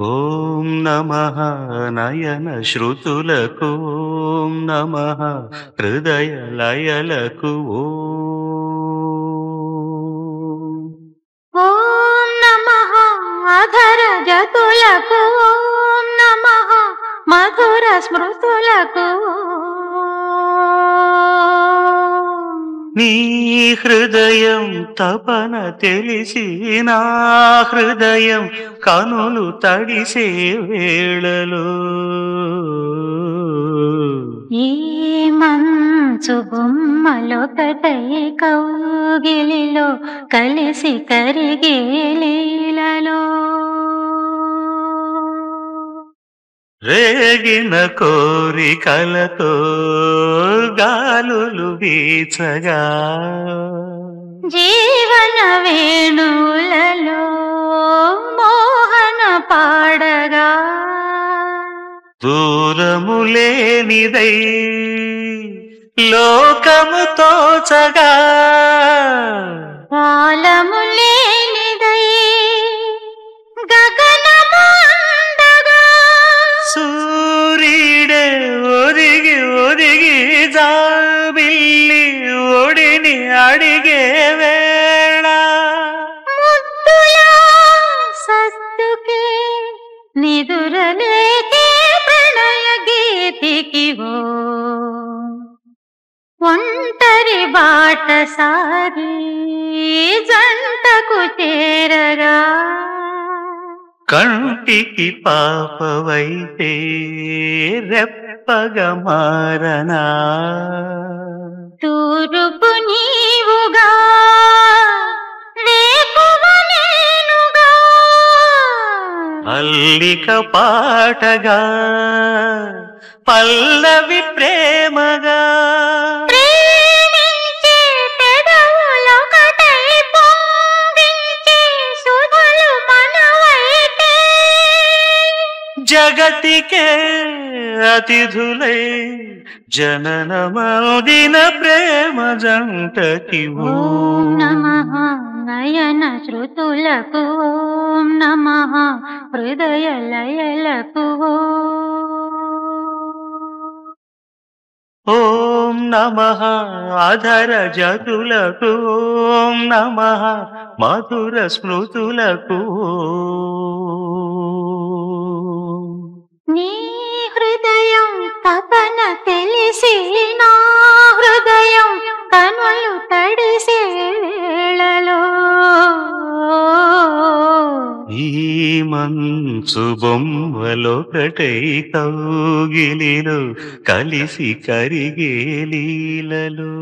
ఓం నమః నయన శ్రుతులకు ఓం నమః హృదయ లయలకు ఓం నమః అధర జతులకు ఓం నమః మధుర స్మృతులకు నీ హృదయం తపన తెలిసి నా హృదయం కనులు తడిసే వేళలో ఈ మంచు బొమ్మలొకటై కౌగిలిలో కలిసి కరిగే లీలలో రేగిన కోరికలతో గాలులు వీచగా జీవన వేణువులలో మోహన పాడగా దూరము లేనిదై లోకము తోచగా కాలము లేనిదై గగనము అందగా సూర్యుడే ఒదిగి ఒదిగి జాబిల్లి ఒడిని అడిగే వేళ ముద్దుల సత్తుకే నిదురలేకే ప్రణయ గీతికి ఒంటరి బాట సారి జంటకు చేరగా కంటికి పాపవైతే రెప్పగా మారనా తూరుపు నీవుగా రేపువ నేనుగా అల్లిక పాటగా పల్లవి ప్రేమగా ప్రేమించే పెదవులొకటై పొంగించే సుధలు మనవైతే జగతికే అతిథులై జననమౌదిన ప్రేమ జంటకి ఓం నమః నయన శృతులకు ఓం నమః హృదయ లయలకు ఓం నమః అధర జతులకు ఓం నమః మధుర స్మృతులకు నీ హృదయం తపన తెలిసి నా హృదయం కనులు తడిసే వేళలో ఈ మంచు బొమ్మలొకటై కౌగిలిలో కలిసి కరిగే లీలలో